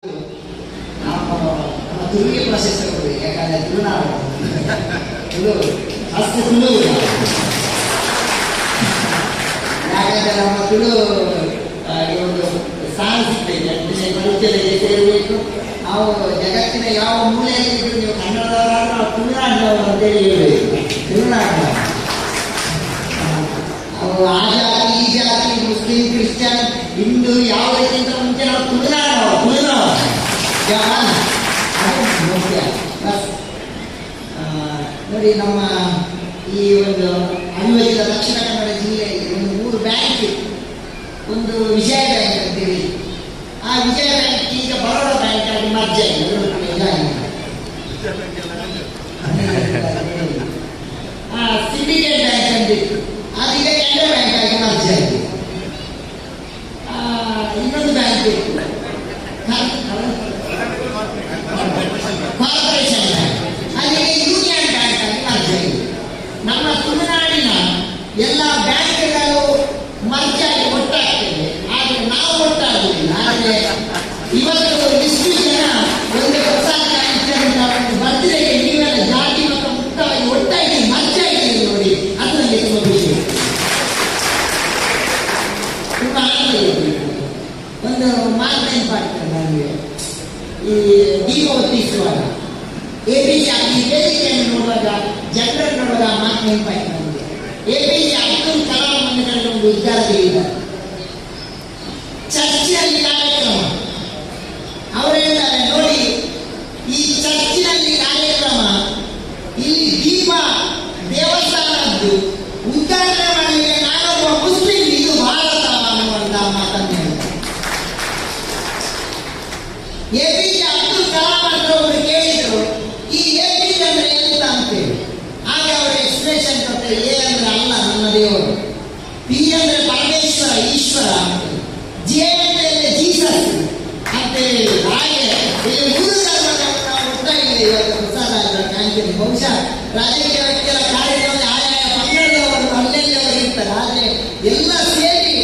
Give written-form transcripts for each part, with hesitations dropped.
ನಮ್ಮ ತುಳುವಿಗೆ ಪ್ರಶಸ್ತಿ ಕೊಡಿ, ಯಾಕಂದ್ರೆ ತುಳುನಾಡು ತುಳು ಅಷ್ಟು ತುಳು ಯಾಕಂದ್ರೆ ನಮ್ಮ ತುಳು ಈ ಒಂದು ಸ್ಥಾನ ಸಿಗ್ತೈತೆ ಪರೀಕ್ಷೆಗೆ ಸೇರಬೇಕು. ನಾವು ಜಗತ್ತಿನ ಯಾವ ಮೂಲೆಯಲ್ಲಿ ಇದ್ರು ನೀವು ಕನ್ನಡದವರಾದ್ರೂ ನಾವು ತುಳುನಾಡಿನವರು ಅಂತೇಳಿ ಹೇಳಬೇಕು. ತುಳುನಾಡಿನ ಅವರು ಆ ಜಾತಿ ಈ ಜಾತಿ ಮುಸ್ಲಿಂ ಕ್ರಿಶ್ಚಿಯನ್ ಹಿಂದೂ ಯಾವುದಕ್ಕಿಂತ ಮುಂಚೆ ನಾವು ತುಳುನಾಡವರು ಅದು ಮುಖ್ಯ. ನೋಡಿ, ನಮ್ಮ ಈ ಒಂದು ಅವಿಭಜಿತ ದಕ್ಷಿಣ ಕನ್ನಡ ಜಿಲ್ಲೆಯಲ್ಲಿ ಒಂದು 3 ಬ್ಯಾಂಕ್ ಇತ್ತು. ಒಂದು ವಿಜಯ ಬ್ಯಾಂಕ್ ಅಂತೇಳಿ, ಆ ವಿಜಯ ಬ್ಯಾಂಕ್ ಈಗ ಬರೋಡ ಬ್ಯಾಂಕ್ ಆಗಿ ಮರ್ಜ್ ಆಗಿದೆ. ಸಿಂಡಿಕೇಟ್ ಬ್ಯಾಂಕ್ ಅಂತಿತ್ತು, ಅದೀಗ ಕೆನರಾ ಬ್ಯಾಂಕ್ ಆಗಿ ಮರ್ಜ್ ಆಗಿದೆ. ಇನ್ನೊಂದು ಬ್ಯಾಂಕ್ ಇತ್ತು ಕಾರ್ಪೊರೇಷನ್ ಬ್ಯಾಂಕ್, ಅಲ್ಲಿಗೆ ಯೂನಿಯನ್ ಬ್ಯಾಂಕ್ ಆಗಿ ಮರ್ಜ್ ಆಗಿದೆ. ನಮ್ಮ ತುಳುನಾಡಿನ ಎಲ್ಲ ಬ್ಯಾಂಕ್ಗಳು ಮರ್ಜ್ ಆಗಿ ಒಟ್ಟಾಗ್ತದೆ, ಆದರೆ ನಾವು ಒಟ್ಟಾಗುವುದಿಲ್ಲ. ಆದರೆ ಇವತ್ತು ಇಷ್ಟು ಜನ ಒಂದು ಹೊಸ ಬರ್ತ್ಡೇಗೆ ನೀವೆಲ್ಲ ಜಾತಿ ಮತ್ತು ಮುಕ್ತವಾಗಿ ಒಟ್ಟಾಗಿ ಮರ್ಜ್ ಆಗಿದೆ ನೋಡಿ, ಅದು ನನಗೆ ತುಂಬ ಖುಷಿ, ತುಂಬ ಆನಂದ ಇದೆ. ಒಂದು ಮಾತು ನೆನಪಾಗ್ತದೆ ನನಗೆ, ಈ ದೀಪ ಹೊತ್ತಿಸುವಾಗ APJ ಈ ವೇದಿಕೆಯನ್ನು ನೋಡುವಾಗ ಜನರನ್ನು ನೋಡುವಾಗ ಮಾತು ನೆನಪಾಯ್ತು ನನಗೆ. APJ ಅಬ್ದುಲ್ ಕಲಾಂ ಮನೆಗಳಲ್ಲಿ ಒಂದು ವಿದ್ಯಾರ್ಥಿ ಇದ್ದಾರೆ, ಚರ್ಚಿನಲ್ಲಿ ಕಾರ್ಯಕ್ರಮ. ಅವರು ಹೇಳ್ತಾರೆ, ನೋಡಿ ಈ ಚರ್ಚಿನಲ್ಲಿ ಕಾರ್ಯಕ್ರಮ, ಇಲ್ಲಿ ದೀಪ ದೇವಸ್ಥಾನದ್ದು ಉದ್ಘಾಟನೆ ಮಾಡಲಿಕ್ಕೆ ನಾನೊಬ್ಬ ಮುಸ್ಲಿಂ, ಇದು ಭಾರತ ಅನ್ನುವಂತಹ ಮಾತನ್ನು ಹೇಳ್ತಾರೆ. APJ ಅಬ್ದುಲ್ ಕಲಾಂ ಅಂತ ಅವರು ಕೇಳಿದ್ರು, ಈ APJ ಅಂದ್ರೆ ಎಂತ ಅಂತೇಳಿ. ಆಗ ಅವರು ಎಕ್ಸ್ಪ್ರೆಷನ್ ಕೊಟ್ಟರೆ, A ಅಂದ್ರೆ ಅಲ್ಲ ನನ್ನ ದೇವರು, P ಅಂದ್ರೆ ಪರಮೇಶ್ವರ ಈಶ್ವರ, J ಅಂದ್ರೆ ಜೀಸಸ್ ಅಂತೇಳಿ. ಹಾಗೆ ಇಲ್ಲಿ 3 ಧರ್ಮದವರು ನಾವು ಒಟ್ಟಾಗಿದೆ ಇವತ್ತು ಹೊಸದಾದ ಕಾಣ್ತೀನಿ. ಬಹುಶಃ ರಾಜಕೀಯ ವ್ಯಕ್ತಿಗಳ ಕಾರ್ಯಕ್ರಮದಲ್ಲಿ ಆಯಾಯ ಪಂಗಡದವರು ಅಲ್ಲಲ್ಲಿ ಅವರು ಇರ್ತಾರೆ, ಆದರೆ ಎಲ್ಲ ಸೇರಿ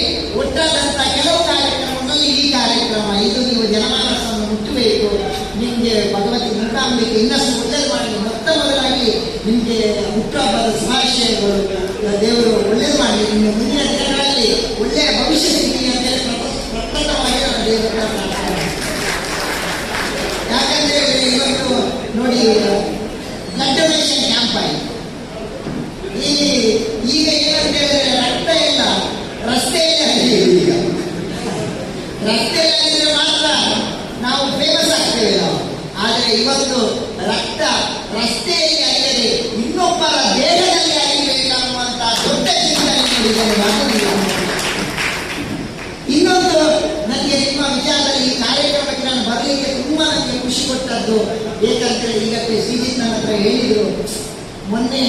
ಒಟ್ಟಾದಂಥ ಕೆಲವು ಕಾರ್ಯಕ್ರಮಗಳಲ್ಲಿ ಈ ಕಾರ್ಯಕ್ರಮ ಇದು ನೀವು ಜನಮಾನಸವನ್ನು ಮುಟ್ಟಬೇಕು. ನಿಮಗೆ ಭಗವತಿ ಮೂಕಾಂಬಿಕೆ ಇನ್ನಷ್ಟು ಒಳ್ಳೆಯದು ಮಾಡಿ, ಮೊತ್ತ ಮೊದಲಾಗಿ ನಿಮಗೆ ಹುಟ್ಟುಹಬ್ಬದ ಶುಭಾಶಯಗಳು. ದೇವರು ಒಳ್ಳೆಯದು ಮಾಡಿ, ನಿಮಗೆ ಮುಂದಿನ ದಿನಗಳಲ್ಲಿ ಒಳ್ಳೆಯ ಭವಿಷ್ಯ ಸಿಗಲಿ ಅಂತೇಳಿ ಪ್ರಪ್ರಥಮವಾಗಿ ನಾನು ದೇವರ ಪ್ರಾರ್ಥನೆ. ಯಾಕಂದ್ರೆ ಇವತ್ತು ನೋಡಿ, ಬ್ಲಡ್ ಡೊನೇಷನ್ ಕ್ಯಾಂಪ್ ಆಯಿತು. ಈಗ ಏನಂತ ಹೇಳಿದ್ರೆ, ರಕ್ತ ಎಲ್ಲ ರಸ್ತೆಯಲ್ಲಿ ಈಗ ರಸ್ತೆಯಲ್ಲಿದ್ರೆ ಮಾತ್ರ ನಾವು ಫೇಮಸ್ ಆಗ್ತೇವೆ ನಾವು. ಆದರೆ ಇವತ್ತು ರಕ್ತ ರಸ್ತೆಯಲ್ಲಿ ಅಲ್ಲದೆ ಇನ್ನೊಬ್ಬರ ದೇಹದಲ್ಲಿ ಅರಿಬೇಕನ್ನುವಂತ ದೊಡ್ಡ ಚಿಂತನೆ ನೀಡಿದ್ದಾರೆ. ಇನ್ನೊಂದು ನನಗೆ ನಿಮ್ಮ ವಿಚಾರದಲ್ಲಿ ಈ ಕಾರ್ಯಕ್ರಮಕ್ಕೆ ನಾನು ಬರಲಿಕ್ಕೆ ತುಂಬಾ ನನಗೆ ಖುಷಿ ಕೊಟ್ಟದ್ದು ಏಕೆಂದರೆ, ಈಗಷ್ಟೇ ಶ್ರೀಜಿತ್ ನನ್ನ ಹತ್ರ ಹೇಳಿದ್ರು, ಮೊನ್ನೆ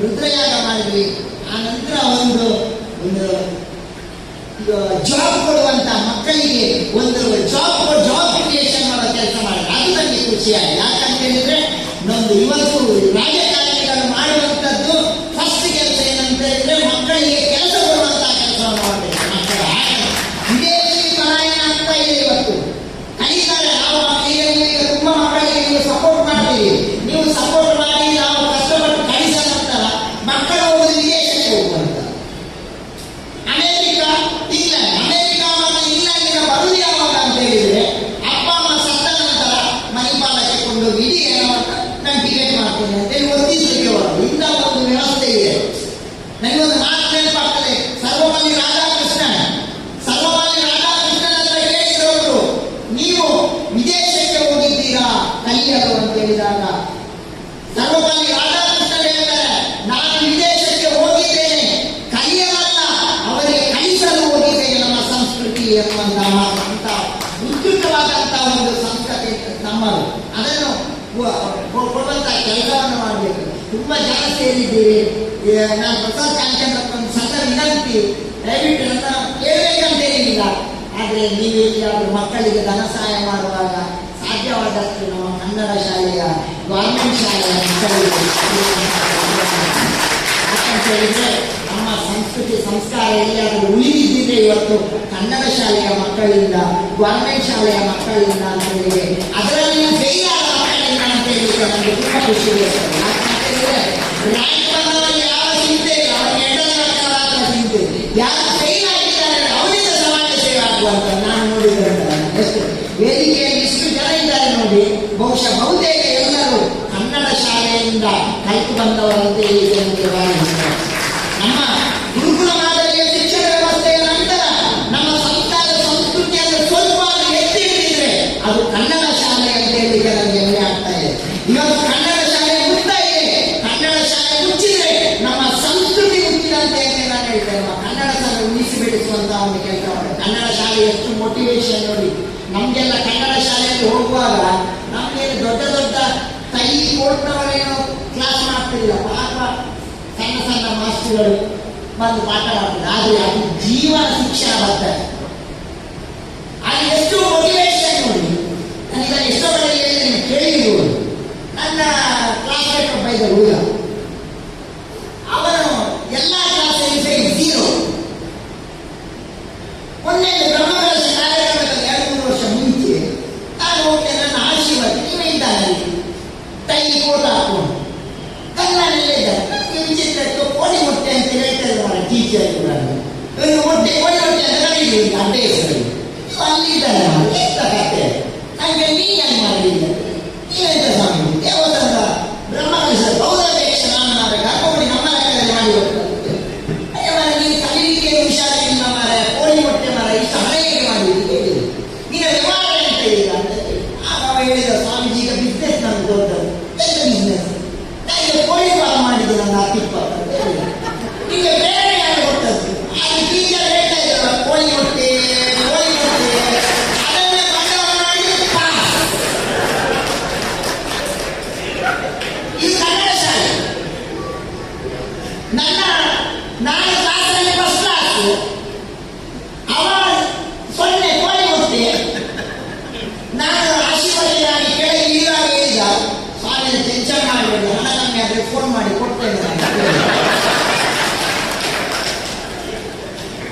ರುದ್ರಯಾಗ ಮಾಡಿದ್ವಿ, ಆ ನಂತರ ಒಂದು ಜಾಬ್ ಕೊಡುವಂತ ಮಕ್ಕಳಿಗೆ ಒಂದು ಜಾಬ್ ಕ್ರಿಯೇಷನ್ ಮಾಡೋ ಕೆಲಸ ಮಾಡಿದ್ರೆ ಅದು ನನಗೆ ಖುಷಿಯಾಗಿದೆ. ಯಾಕಂತ ಹೇಳಿದ್ರೆ, ನಮ್ದು ಇವತ್ತು ರಾಜಕಾರಣಿಗಳು ಮಾಡುವಂಥದ್ದು ಫಸ್ಟ್ ಕೆಲಸ ಏನಂತ ಹೇಳಿದ್ರೆ, ಮಕ್ಕಳಿಗೆ ಕೆಲಸ ಕೊಡುವಂತಹ ಕೆಲಸವನ್ನು ಮಾಡಬೇಕು. ಮಕ್ಕಳ ವಿದೇಶಿ ಪಲಾಯನ ಆಗ್ತಾ ಇದೆ, ಇವತ್ತು ಕಲಿತಾರೆ. ನಾವು ಈಗ ತುಂಬ ಮಕ್ಕಳಿಗೆ ನೀವು ಸಪೋರ್ಟ್ ಮಾಡ್ತೀವಿ, ನೀವು ಸಪೋರ್ಟ್ ಮಾಡಿ ನಾವು ಕಷ್ಟಪಟ್ಟು ಕಲಿಸಿದ ನಂತರ ಮಕ್ಕಳು ಹೋಗುದು ವಿದೇಶಕ್ಕೆ ಹೋಗುವಂತ. ಅಮೆರಿಕ ಮತ್ತು ಇಂಗ್ಲೆಂಡಿನ ಬರುವುದು ಯಾವಾಗ ಅಂತ ಹೇಳಿದ್ರೆ, ಅಪ್ಪ ಅಮ್ಮ ಸತ್ತ ನಂತರ ಮಣಿಪಾಲಕ್ಕೆ ಕೊಂಡೋಗಿ ಇಡೀ ನಾನು ಟಿಕೆಟ್ ಮಾಡ್ತೇನೆ ಅಂತೇಳಿ ಒತ್ತಿಸಲಿಕ್ಕೆ ಬರೋದು. ಇಂಥ ಒಂದು ವ್ಯವಸ್ಥೆ ಇದೆ. ನನಗೊಂದು ಮಾತು ನೆನಪಾಗ್ತದೆ, ಸರ್ವಪಲ್ಲಿ ರಾಧಾಕೃಷ್ಣನ್ ಅಂತ ಹೇಳಿದವರು, ನೀವು ವಿದೇಶಕ್ಕೆ ಹೋಗಿದ್ದೀರಾ ಕಲಿಯಲು ಅಂತ ಹೇಳಿದಾಗ ಸರ್ವಪಲ್ಲಿ ರಾಧಾಕೃಷ್ಣನ್ ಹೇಳ್ತಾರೆ, ನಾನು ವಿದೇಶಕ್ಕೆ ಹೋಗಿದ್ದೇನೆ, ಕಲಿಯಲಲ್ಲ ಅವರಿಗೆ ಕಲಿಸಲು ಹೋಗಿದ್ದೇನೆ ನಮ್ಮ ಸಂಸ್ಕೃತಿ ಎನ್ನುವಂತಹ ಅಂತ ಉದ್ಯುಕ್ತವಾದಂತಹ ಒಂದು ಸಂಸ್ಕೃತಿ ನಮ್ಮದು. ಅದನ್ನು ಕೊಡುವಂತ ಕೆಲಸವನ್ನು ಮಾಡಬೇಕು. ತುಂಬಾ ಜನ ಸೇರಿದ್ದೀರಿ. ನಾನು ಪ್ರಸಾದ್ ಕಾಂಚನ್ ಒಂದು ಸಣ್ಣ ವಿನಂತಿ, ದಯವಿಟ್ಟು ನನ್ನ ಕೇಳಬೇಕಂತೇನಿಲ್ಲ, ಆದರೆ ನೀವು ಎಲ್ಲಿಯಾದರೂ ಮಕ್ಕಳಿಗೆ ಧನ ಸಹಾಯ ಮಾಡುವಾಗ ಸಾಧ್ಯವಾದಷ್ಟು ನಮ್ಮ ಕನ್ನಡ ಶಾಲೆಯ ಗೌರ್ಮೆಂಟ್ ಶಾಲೆಯ ಮಕ್ಕಳಿಗೆ ಯಾಕಂತ ಹೇಳಿದ್ರೆ, ನಮ್ಮ ಸಂಸ್ಕೃತಿ ಸಂಸ್ಕಾರ ಎಲ್ಲಿಯಾದರೂ ಉಳಿದಿದ್ದರೆ ಇವತ್ತು ಕನ್ನಡ ಶಾಲೆಯ ಮಕ್ಕಳಿಂದ, ಗವರ್ಮೆಂಟ್ ಶಾಲೆಯ ಮಕ್ಕಳಿಂದ ಅಂತ ಹೇಳಿದ್ರೆ, ಅದರಲ್ಲಿ ಫೇಲ್ ಆದ ಮಕ್ಕಳಿಂದ ಅಂತ ಹೇಳಿದ್ರೆ ನನಗೆ ತುಂಬ ಖುಷಿ ಇರ್ತದೆ. ಯಾಕಂತೇಳಿದ್ರೆ ರ್ಯಾಂಕ್ ಬಂದವರಿಗೆ ಯಾವ ಚಿಂತೆ ಇಲ್ಲ, ಅವರಿಗೆ ಚಿಂತೆ, ಯಾರು ಫೇಲ್ ಆಗಿದ್ದಾರೆ ಅವರಿಂದ ಸಮಾಜ ಸೇವೆ ಆಗುವಂತ ನಾನು ನೋಡಿದ್ರೆ ಎಷ್ಟು ವೇದಿಕೆಯಲ್ಲಿ ಇಷ್ಟು ಜನ ಇದ್ದಾರೆ ನೋಡಿ. ಬಹುಶಃ ಬಹುತೇಕ ಎಲ್ಲರೂ ಕನ್ನಡ ಶಾಲೆಯಿಂದ ಕಲಿತು ಬಂದವರಂತೆ ಈ ಜನರಿಗೆ ನಮ್ಮ ಗುರುಕುಲ ಮಾದರಿಯ ಶಿಕ್ಷಣ ವ್ಯವಸ್ಥೆಯ ನಂತರ ನಮ್ಮ ಸಂಸ್ಕಾರ ಸಂಸ್ಕೃತಿಯನ್ನು ಸ್ವಲ್ಪ ಎತ್ತಿ ಹಿಡಿದ್ರೆ ಅದು ಕನ್ನಡ ಶಾಲೆ ಅಂತ ಹೇಳಿ ನನಗೆ ಹೆಮ್ಮೆ ಆಗ್ತಾ ಇದೆ. ಇವತ್ತು ಕನ್ನಡ ಶಾಲೆ ಮುಗ್ತಾ ಇದೆ. ಕನ್ನಡ ಶಾಲೆ ಮುಚ್ಚಿದ್ರೆ ನಮ್ಮ ಸಂಸ್ಕೃತಿ ಮುಚ್ಚಿದಂತೆ ಅಂತ ನಾನು ಹೇಳ್ತೇನೆ. ನಮ್ಮ ಕನ್ನಡ ಶಾಲೆ ಉಳಿಸಿ ಬೆಳೆಸುವಂತಹ ಒಂದು ಕೆಲಸ ಮಾಡಿ. ಕನ್ನಡ ಶಾಲೆ ಎಷ್ಟು ಮೋಟಿವೇಶನ್ ನೋಡಿ. ನಮ್ಗೆಲ್ಲ ಕನ್ನಡ ಶಾಲೆಯಲ್ಲಿ ಹೋಗುವಾಗ ನಮ್ಗೇನು ದೊಡ್ಡ ದೊಡ್ಡ ಕೈ ಕೊಟ್ಟವರೇನೋ ಕ್ಲಾಸ್ ಮಾಡ್ತಿರಲಿಲ್ಲ. ಪಾಪ ಸಣ್ಣ ಸಣ್ಣ ಮಾಸ್ಟರ್ಗಳು ಬಂದು ಪಾಠ ಮಾಡ್ತಾರೆ. ಆದರೆ ಅದು ಜೀವನ ಶಿಕ್ಷಣ ಬರ್ತಾರೆ. ಅದು ಎಷ್ಟು ಮೋಟಿವೇಶನ್ ನೋಡಿ. ನಾನು ಇದನ್ನು ಎಷ್ಟೋ ಕಡೆ ಹೇಳಿದ್ದೇನೆ, ಕೇಳಿರ್ಬೋದು. ನನ್ನ ಕ್ಲಾಸ್ಮೇಟ್ ಒಬ್ಬ ಇದ್ದ ಹುಡುಗ, ಅವನು ಎಲ್ಲ ಕ್ಲಾಸಲ್ಲಿ ಫೇಲ್, 0. ಮೊನ್ನೆ ಬ್ರಹ್ಮಕಲಶ ಕಾರ್ಯಕ್ರಮದಲ್ಲಿ 2-3 ವರ್ಷ ಮುಂಚೆ ನಾನು ಹೋಗ್ತೇನೆ. ನನ್ನ ಆಶೀರ್ವಾದ ನೀವೇ ಇದ್ದಾನೆ, ಟೈ ಕೋಟ್ ಹಾಕೊಂಡು ಕನ್ನಡಲ್ಲೇ ಇದ್ದಾರೆ. ವಿಚಿತ್ರ ಕೋಡಿ ಮೊಟ್ಟೆ ಅಂತ ಹೇಳ್ತಾರೆ ಅವರ ಟೀಚರ್ ಮೊಟ್ಟೆ ಕೋಡಿ ಮೊಟ್ಟೆ ಅಂತ ಕರೀಲಿ ಅಡ್ಡ ಹೆಸರಲ್ಲಿ ಅಲ್ಲಿ ಇದ್ದಾರೆ. ಎಂತ ಕತೆ ನನಗೆ ನೀನು ಮಾಡಲಿಲ್ಲ, ನೀವೆಂತ ಸ್ವಾಮಿ ದೇವಸ್ಥಾನದ ಬ್ರಹ್ಮಕಲಶ ಗೌರವೇಕ್ಷ ನಾನು ಮಾಡಬೇಕು ಹಾಕೊಂಡು ನಮ್ಮ ಲೆಕ್ಕದಲ್ಲಿ ಮಾಡಿ ಹೋಗ್ತದೆ. ನೀನು ಕಲೀಲಿಕ್ಕೆ ಹುಷಾರಿಲ್ಲ ಮರ, ಕೋಳಿ ಮೊಟ್ಟೆ ಮರ ಇಷ್ಟು ಹಳೆಗೆ ಮಾಡಿದ್ದು ನೀನು ವ್ಯವಹಾರ ಅಂತ ಹೇಳಿದ ಅಂತ ಹೇಳಿ. ಆಗ ಹೇಳಿದ ಸ್ವಾಮೀಜಿ ಈಗ ಬಿಸ್ನೆಸ್ ನಮ್ಗೆ ದೊಡ್ಡದು. ಎಂತ ಬಿಸ್ನೆಸ್? ನಾನು ಕೋಳಿ ಪಾಲ ಮಾಡಿದ್ದು ನನ್ನ 10-20 ಅಂತ ಹೇಳಿ. ಈಗ ಬೇರೆ ಯಾರು ಕೊಟ್ಟದ್ದು? ಅದು ಟೀಚರ್ ಹೇಳ್ತಾ ಇದ್ದಲ್ಲ, ಕೋಳಿ ಮೊಟ್ಟೆ ಅದನ್ನೇ ಬಂಡವಾಳ ಮಾಡಿ ಪಾಸ್. ಇದು ಕನ್ನಡ ಶಾಲೆ. ನಾನು ಕ್ಲಾಸಲ್ಲಿ ಫಸ್ಟ್ ಕ್ಲಾಸ್, ಅವ 0 ಕೋಳಿ ಮೊಟ್ಟೆ. ನಾನು ಆಶೀರ್ವಾದಿ ಕೆಳಗೆ ನೀರಾಗ ಹೇಳಿದ, ಸ್ವಾಮಿ ಟೆನ್ಷನ್ ಮಾಡಬೇಡಿ, ಹಣ ಕಮ್ಮಿ ಆದರೆ ಫೋನ್ ಮಾಡಿ ಕೊಡ್ತೇನೆ.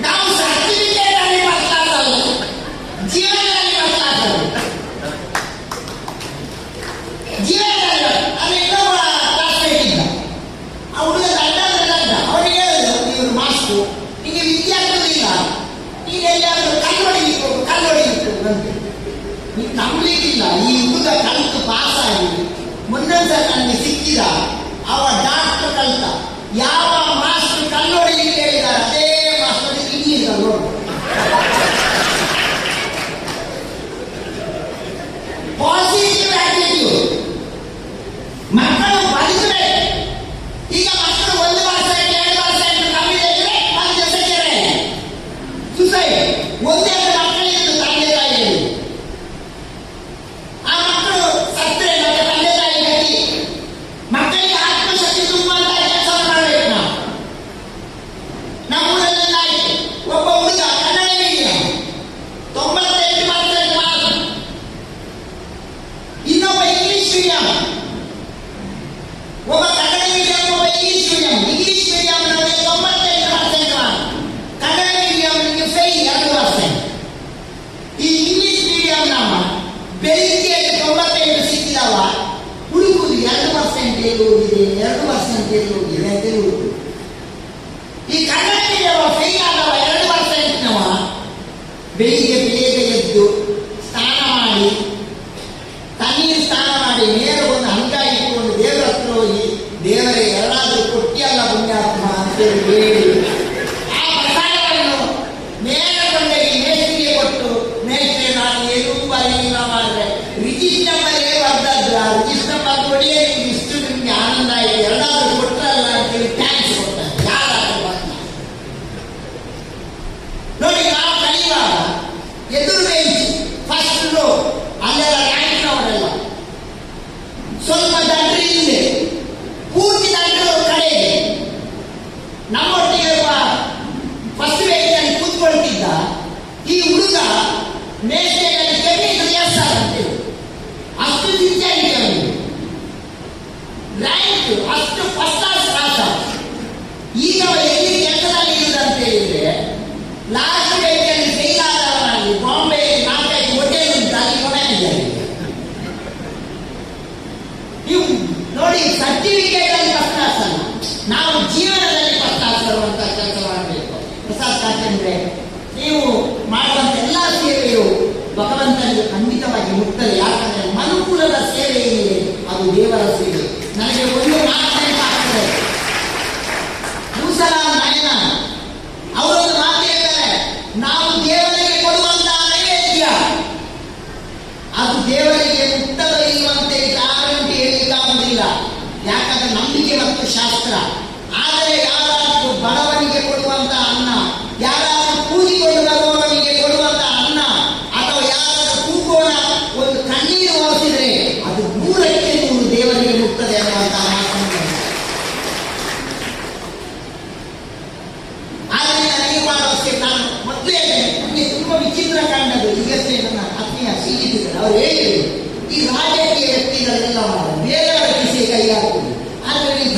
ನಾವು ಸರ್ಟಿಫಿಕೇಟ್ ಅಲ್ಲಿ ಫಸ್ಟ್ ಕ್ಲಾಸ್ ಅಲ್ಲ, ಜೀವನದಲ್ಲಿ ಫಸ್ಟ್ ಕ್ಲಾಸ್ ಅಲ್ಲ. ಜೀವನದಲ್ಲಿ ಅಲ್ಲಿ ಇನ್ನೊಬ್ಬ ಕ್ಲಾಸ್ಮೇಟ್ ಇದ್ದ, ಆ ಹುಡುಗ ದಡ್ಡ ಅವನಿಗೆ ಹೇಳಿದ್ರು, ಇವರು ಮಾಸ್ಟು ನಿಮಗೆ ವಿದ್ಯೆ ಆಗ್ತದಿಲ್ಲ, ನೀನು ಎಲ್ಲಿಯಾದರೂ ಕಲ್ಲೊಡಿಲಿಕ್ಕೆ ಬಂದೆ. ನೀನು ನಂಬಲಿಕ್ಕಿಲ್ಲ. ಈ ಹುಡುಗ ಕಲಿತು ಪಾಸ್ ಆಗಿ ಮುಂದೊಂದ್ಸಲ ನನಗೆ ಸಿಕ್ಕಿದ, ಅವ ಡಾಕ್ಟರ್ ಕಲಿತ. ಯಾವ ಮಾಸ್ಟರ್ ಕಲ್ಲೊಡಿಲಿಕ್ಕೆ ಹೇಳಿದ್ದಾರೆ ಅದೇ ಮಾಸ್ಟರ್ ಇಂಗ್ಲೀಷ್ ನೋಡು. Positive attitude. ಮಕ್ಕಳು ಬದುಕಬೇಕು. ಈಗ ಮಕ್ಕಳು 1% 2% ಕಮ್ಮಿ ಇದ್ರೆ ಒಂದು ಸೆಕೆರೆ ಸುಸೈಡ್. ಒಂದೇ ಮಕ್ಕಳಿದ್ದು ತಂದೆ ತಾಯಿ, ಆ ಮಕ್ಕಳು ಸತ್ತರೆ ಮತ್ತೆ ತಂದೆ ತಾಯಿ ಗತಿ. ಮಕ್ಕಳಿಗೆ ಆತ್ಮಶಕ್ತಿ ತುಂಬುವಂತ ಕೆಲಸ ಮಾಡಬೇಕು ನಾವು. ನಮ್ಮೂರಲ್ಲೆಲ್ಲ ಆಯ್ತು, ಒಬ್ಬ ಹುಡುಗ ಕನ್ನಡ ಮೀಡಿಯಂ 98% ಮಾರ್ಕ್, ಇನ್ನೊಬ್ಬ ಇಂಗ್ಲಿಷ್ ಮೀಡಿಯಂ, ಒಬ್ಬ ಕನ್ನಡ ಮೀಡಿಯಂ, ಒಬ್ಬ English medium. English medium 98% mark, Kannada medium fail 2%. ಈ ಇಂಗ್ಲಿಷ್ ಮೀಡಿಯಂ ನಮ್ಮ ಬೆಳಿಗ್ಗೆ 98 ಸಿಕ್ಕಿದವ ಹುಡುಗುದು 2% ಎಲ್ಲಿ ಹೋಗಿದೆ, 2% ಎಲ್ಲಿ ಹೋಗಿದೆ ಅಂತ ಹುಡುಗುದು. ಈ ಕನ್ನಡ ಮೀಡಿಯಂ ಫೇಲ್ ಆದವ 2%ನವ ಬೆಳಿಗ್ಗೆ ಬೇಗ ಎದ್ದು ಸ್ನಾನ ಮಾಡಿ, ತಣ್ಣೀರು ಸ್ನಾನ ಮಾಡಿ, ನೇರ ಒಂದು ಅಂಗ ಇಟ್ಕೊಂಡು ದೇವರ ಹತ್ರ ಹೋಗಿ, ದೇವರೇ ಎಲ್ಲಾದರೂ ಕೊಟ್ಟಿಯಲ್ಲ ಪುಣ್ಯಾತ್ಮ ಅಂತೇಳಿ ಹೇಳಿ ಆ ಪ್ರಸಾದವನ್ನು ನೇರ ಕೊಂಡೋಗಿ ಮೇಸ್ತ್ರಿಗೆ ಕೊಟ್ಟು, ಮೇಸ್ತ್ರಿ ನಾನು ಏನೂ ಬರೀಲ್ಲ ಮಾಡಿದ್ರೆ ರಿಜಿಸ್ಟರ್ ಬರೀ ಬರ್ದದ್ದು, ಆ ರಿಜಿಸ್ಟರ್ ಬಂದು ಕೊಡಿಯೇ ಇಷ್ಟು ನಿಮ್ಗೆ ಆನಂದ ಆಯಿತು, ಎಲ್ಲಾದರೂ ಕೊಟ್ಟರಲ್ಲ ಅಂತೇಳಿ ಥ್ಯಾಂಕ್ಸ್ ಕೊಡ್ತಾರೆ. ಯಾರಾದರೂ ಬಂದ ನೋಡಿ. ನಾವು ಕಲಿಯುವಾಗ ಎದುರು ಬೇಂಚ್ ಫಸ್ಟ್ ರೋ ಅಲ್ಲೆಲ್ಲ ರ್ಯಾಂಕ್ನವರೆಲ್ಲ ಸ್ವಲ್ಪ ದಂಡ್ರಿ ಹಿಂದೆ, ಪೂರ್ತಿ ದಂಡ್ರು ಕಡೆಗೆ. ನಮ್ಮೊಟ್ಟಿಗೆ ಫಸ್ಟ್ ಬೇಂಚಲ್ಲಿ ಕೂತ್ಕೊಳ್ತಿದ್ದ ಈ ಹುಡುಗ ಮೇಸ್ಟೇಜಲ್ಲಿ ಕೆಮ್ಮಿ ಅಂತ ನೇರವಾಗಿ ಮುಟ್ಟದೆ. ಯಾಕಂದ್ರೆ ಮನುಕುಲದ ಸೇವೆ ಏನಿದೆ ಅದು ದೇವರ ಸೇವೆ. ನನಗೆ ಒಂದು ಮಾತು ನೆನಪಾಗ್ತದೆ. ಭೂಸಲಾ ನಾಯನ ಅವರೊಂದು ಮಾತು ಹೇಳ್ತಾರೆ, ನಾವು ದೇವರಿಗೆ ಕೊಡುವಂತಹ ನೈವೇದ್ಯ ಅದು ದೇವರಿಗೆ ಮುಟ್ಟದ ಇರುವಂತೆ ಗ್ಯಾರಂಟಿ ಹೇಳಲಿಕ್ಕಾಗುವುದಿಲ್ಲ. ಯಾಕಂದ್ರೆ ನಂಬಿಕೆ ಮತ್ತು ಶಾಸ್ತ್ರ. ಆದರೆ ಯಾರಾದರೂ ಬಡವನಿಗೆ ಕೊಡುವಂತಹ ಅನ್ನ, ಯಾರಾದರೂ ಕೂಡಿಕೊಂಡು ಬರುವವನಿಗೆ ಕೊಡುವಂತಹ ಅನ್ನ, ಅಥವಾ ಯಾರಾದರೂ ಕೂಗೋಣ ಒಂದು ಕಣ್ಣೀರು ಒರೆಸಿದ್ರೆ ಅದು 100ಕ್ಕೆ 100 ದೇವರಿಗೆ ಮುಟ್ಟದೆ ಅನ್ನುವಂತಹ ಮಾತನ್ನು. ಆದರೆ ನನಗೆ ಮಾಡುವಷ್ಟೇ ನಾನು ಮೊದಲೇ ನನಗೆ ತುಂಬಾ ವಿಚಿತ್ರ ಕಂಡದ್ದು. ಈಗಷ್ಟೇ ನನ್ನ ಆತ್ಮೀಯ ಸಿಗಿದ್ದಾರೆ, ಅವರು ಹೇಳಿದರು ಈ ರಾಜಕೀಯ ವ್ಯಕ್ತಿಗಳೆಲ್ಲ ಬೇರೆಯವರ ಕಿಸೆ ಕೈ ಹಾಕುವುದು. ಆದರೆ ನೀವು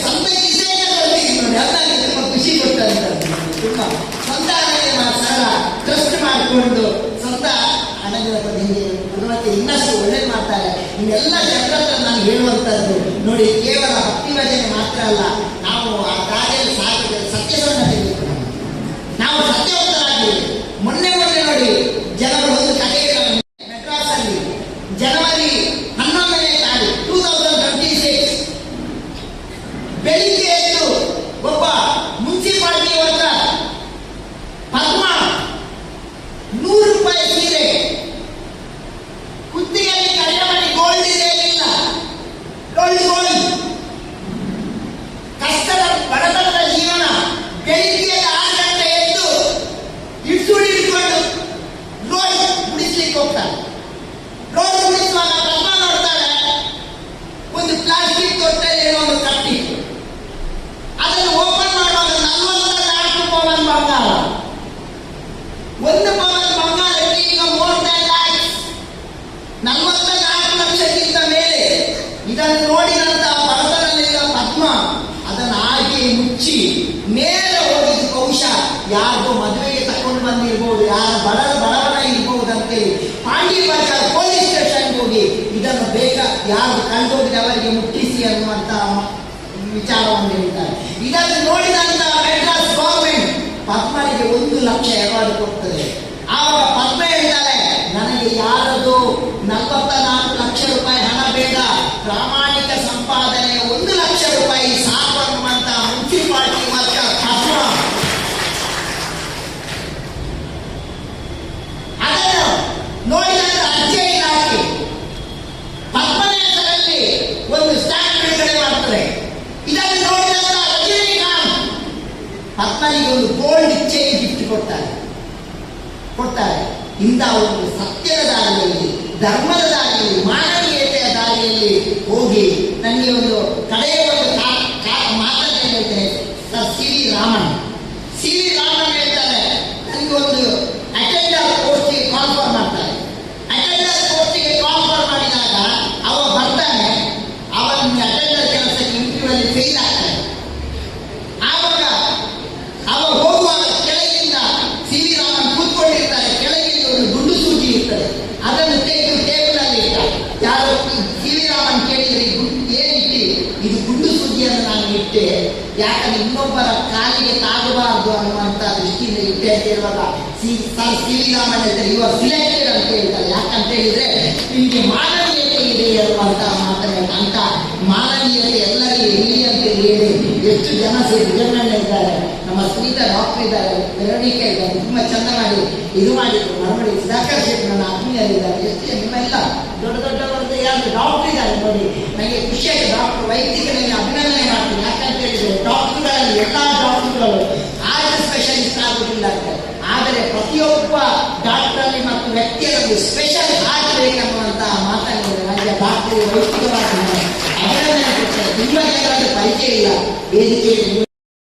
ಸ್ವಂತ ಕಿಸೆಯೇ ನೋಡಿ, ಅದರಲ್ಲಿ ತುಂಬ ಖುಷಿ ಕೊಟ್ಟಂತ ತುಂಬ ಸ್ವಂತ ಸರಳ ಟ್ರಸ್ಟ್ ಮಾಡಿಕೊಂಡು ಸ್ವಂತ ಹಣಗಳ ಹಿಂದೆ ಭಗವಂತ ಇನ್ನಷ್ಟು ಒಳ್ಳೇದು ಮಾಡ್ತಾರೆ. ಇನ್ನೆಲ್ಲ ಜನರತ್ರ ನಾನು ಹೇಳುವಂಥದ್ದು ನೋಡಿ, ಕೇವಲ ಭಕ್ತಿ ಭಜನೆ ಮಾತ್ರ ಅಲ್ಲ, ನಾವು ಆ ದಾರಿಯಲ್ಲಿ ಸಾಗಿದ ಸತ್ಯವನ್ನು ನಾವು ಸತ್ಯವಂತರಾಗಿದ್ದೇವೆ. ಮೊನ್ನೆ ನೋಡಿ ಜನರು ಒಂದು ಕಥೆ ಮೆಡ್ರಾಸಲ್ಲಿ ಜನವರಿ 11ನೇ ತಾರೀಕು 2026 ಬೆಳಿಗ್ಗೆ ಎದ್ದು ಒಬ್ಬ ಮುನ್ಸಿಪಾಲಿಟಿ ಹತ್ರ ಪದ್ಮ 100 ರೂಪಾಯಿ ಸೀರೆ ಕುತ್ತಿಗೆಯಲ್ಲಿ ಕಡಿಮೆ ಮಾಡಿ ಗೋಲ್ಡ್ ಇದೆ ಇಲ್ಲ, ಗೋಲ್ಡ್ ಕಷ್ಟದ ಬಡತನದ ಜೀವನ. ಬೆಳಿಗ್ಗೆ 6 ಗಂಟೆ ಎದ್ದು ಇಡ್ಸುಡಿ ಇಟ್ಕೊಂಡು ರೋಡ್ ಬಿಡಿಸ್ಲಿಕ್ಕೆ ಹೋಗ್ತಾರೆ. ರೋಡ್ ಬಿಡಿಸುವಾಗ ಪದ್ಮ ನೋಡ್ತಾರೆ, ಒಂದು ಪ್ಲಾಸ್ಟಿಕ್ ತೊಟ್ಟೆಯಲ್ಲಿ ಏನೋ ಒಂದು ಕಟ್ಟಿತ್ತು. ಅದನ್ನು ಓಪನ್ ಮಾಡುವಾಗ 44 ಪವನ್ ಬಂಗಾರ. 1 ಪವನ್ ಬಂಗಾರಕ್ಕೆ ಈಗ ಮೋರ್ ದ್ಯಾನ್ ಲ್ಯಾಕ್ಸ್, 44 ಲಕ್ಷಕ್ಕಿಂತ ಮೇಲೆ. ಇದನ್ನು ನೋಡಿದಂತಹ ಬಡತನಲ್ಲಿದ್ದ ಪದ್ಮ ಅದನ್ನು ಹಾಗೆ ಮುಚ್ಚಿ ನೇರ ಹೋಗಿದ್ದು ಬಹುಶಃ ಯಾರಿಗೋ ಮದುವೆಗೆ ತಕೊಂಡು ಬಂದಿರ್ಬೋದು, ಯಾರ ಬಡವನ ಇರ್ಬಹುದಂತೇಳಿ ಪಾಂಡಿ ಬಜಾರ್ ಪೊಲೀಸ್ ಸ್ಟೇಷನ್ ಹೋಗಿ ಇದನ್ನು ಯಾರು ಕಂಡೋಗಿದವರಿಗೆ ಮುಟ್ಟಿಸಿ ಅನ್ನುವಂತಹ ವಿಚಾರವನ್ನು ಹೇಳ್ತಾರೆ. ಇದನ್ನು ನೋಡಿದಂತಹ ಮೆಡ್ರಾಸ್ ಗವರ್ಮೆಂಟ್ ಪದ್ಮನಿಗೆ 1 ಲಕ್ಷ ಅವಾರ್ಡ್ ಕೊಡ್ತದೆ. ಆವಾಗ ಪದ್ಮ ಹೇಳ್ತಾರೆ, ನನಗೆ ಯಾರದು 44 ಲಕ್ಷ ರೂಪಾಯಿ ಹಣ ಬೇಡ, ಪ್ರಾಮಾಣಿಕ ಸಂಪಾದನೆ 1 ಲಕ್ಷ ರೂಪಾಯಿ ಸಾಕು ಅನ್ನುವಂತಹ ಮುನ್ಸಿಪಾಲಿಟಿ ಮತ್ತು ಪದ್ಮ. ಅದನ್ನು ನೋಡಿದಂತ ಅಂಚೆ ಇಲಾಖೆ ಪದ್ಮನ ಹೆಸರಲ್ಲಿ ಒಂದು ಸ್ಟ್ಯಾಂಪ್ ಬಿಡುಗಡೆ ಮಾಡ್ತಾರೆ. ಇದನ್ನು ನೋಡಿದಂತ ರಜನಿಕಾಂತ್ ಪದ್ಮನಿಗೆ ಒಂದು ಗೋಲ್ಡ್ ಚೈನ್ ಗಿಫ್ಟ್ ಕೊಡ್ತಾರೆ. ಇಂತಹ ಒಂದು ಸತ್ಯದ ದಾರಿಯಲ್ಲಿ, ಧರ್ಮದ ದಾರಿಯಲ್ಲಿ, ಮಾನವೀಯತೆಯ ದಾರಿಯಲ್ಲಿ ಹೋಗಿ ನನಗೆ ಒಂದು ಕಡೆಯ ಒಂದು ಮಾತನ್ನು ಹೇಳ್ತೇನೆ. ಸರ್ ಸಿ ವಿ ರಾಮನ್ ಹೇಳ್ತಾರೆ, ನನಗೆ ಒಂದು ಅಟೆಂಡರ್ ಪೋಸ್ಟಿಗೆ ಕಾನ್ಫರ್ ಮಾಡ್ತಾರೆ. ಅಟೆಂಡರ್ ಪೋಸ್ಟಿಗೆ ಕಾನ್ಫರ್ ಮಾಡಿದಾಗ ಅವ ಬರ್ತಾನೆ, ಅವನ ಅಟೆಂಡರ್ ಕೆಲಸಕ್ಕೆ ಇಂಟರ್ವ್ಯೂ ಅಲ್ಲಿ ಫೇಲ್ ಆಗ್ತಾನೆ. ಆವಾಗ ಅವ ಹೋಗುವಾಗ ಕೆಳಗಿಂದ ಸಿ ವಿ ರಾಮನ್ ಕೂತ್ಕೊಂಡಿರ್ತಾರೆ, ಕೆಳಗಿಂದ ಒಂದು ಗುಂಡು ಸೂಜಿ ಇರ್ತದೆ, ಅದನ್ನು ತೆಗೆದು ಟೇಬಲ್ ಅಲ್ಲಿ ಇರ್ತಾರೆ. ಯಾರು ಸಿ ವಿ ರಾಮನ್ ಕೇಳಿದ್ರೆ ಏನಿಟ್ಟಿ? ಇದು ಗುಂಡು ಸೂಜಿಯನ್ನು ನಾನು ಇಟ್ಟೆ, ಯಾಕಂದ್ರೆ ಇನ್ನೊಬ್ಬರ ಕಾಲಿಗೆ ತಾಗಬಾರದು ಅನ್ನುವಂತ ದೃಷ್ಟಿಯಿಂದ ಇಟ್ಟೆ ಅಂತ ಹೇಳುವಾಗ ಸಿ ವಿ ರಾಮನ್ ಹೇಳ್ತಾರೆ, ಇವಾಗ ಸಿಲೆಕ್ಟೆಡ್ ಅಂತ ಹೇಳ್ತಾರೆ. ಯಾಕಂತ ಹೇಳಿದ್ರೆ ನಿಮಗೆ ಮಾನವೀಯತೆ ಇದೆ ಅನ್ನುವಂತಹ ಮಾತನ್ನ ಅಂತ ಮಾನವೀಯತೆ ಎಲ್ಲರಿಗೂ ಎಲ್ಲಿ ಅಂತ ಹೇಳಿ ಎಷ್ಟು ಜನ ವಿಜಯಣ್ಣ ಇದ್ದಾರೆ, ನಮ್ಮ ಸ್ನೇಹಿತ ಡಾಕ್ಟರ್ ಇದ್ದಾರೆ, ವೆರೋನಿಕಾ ಇದ್ದಾರೆ, ತುಂಬಾ ಚಂದ ಮಾಡಿ ಇದು ಮಾಡಿದ್ರು. ಮರಮಡಿ ಸುಧಾಕರ್ ಶೆಟ್ಟಿ ನನ್ನ ಆತ್ಮೀಯರಿದ್ದಾರೆ, ಎಷ್ಟು ನಿಮ್ಮೆಲ್ಲ ದೊಡ್ಡವರದ್ದು ಯಾರು ಡಾಕ್ಟರ್ ಇದ್ದಾರೆ ನೋಡಿ. ನನಗೆ ಖುಷಿಯಾಗಿ ಡಾಕ್ಟರ್ ವೈದ್ಯಕರಲ್ಲಿ ಅಭಿನಂದನೆ ಮಾಡ್ತೀನಿ. ಯಾಕಂತ ಹೇಳಿದ್ರೆ ಡಾಕ್ಟರ್ಗಳಲ್ಲಿ ಎಲ್ಲಾ ಡಾಕ್ಟರ್ಗಳು ಆರ್ಟ್ ಸ್ಪೆಷಲಿಸ್ಟ್ ಆಗುವುದಿಲ್ಲ ಅಂತ, ಆದರೆ ಪ್ರತಿಯೊಬ್ಬ ಡಾಕ್ಟರಲ್ಲಿ ಮತ್ತು ವ್ಯಕ್ತಿಯಲ್ಲಿ ಸ್ಪೆಷಲ್ ಹಾರ್ಟ್ ಬೇಕನ್ನುವಂತಹ ಮಾತನ್ನು ನನಗೆ ಡಾಕ್ಟರ್ ವೈಯಕ್ತಿಕವಾಗಿ ಅಭಿನಂದನೆ ಕೊಡ್ತಾರೆ. ತುಂಬಾ ಜನರಲ್ಲಿ ಪರಿಚಯ ಇಲ್ಲ ವೇದಿಕೆಯಲ್ಲಿ.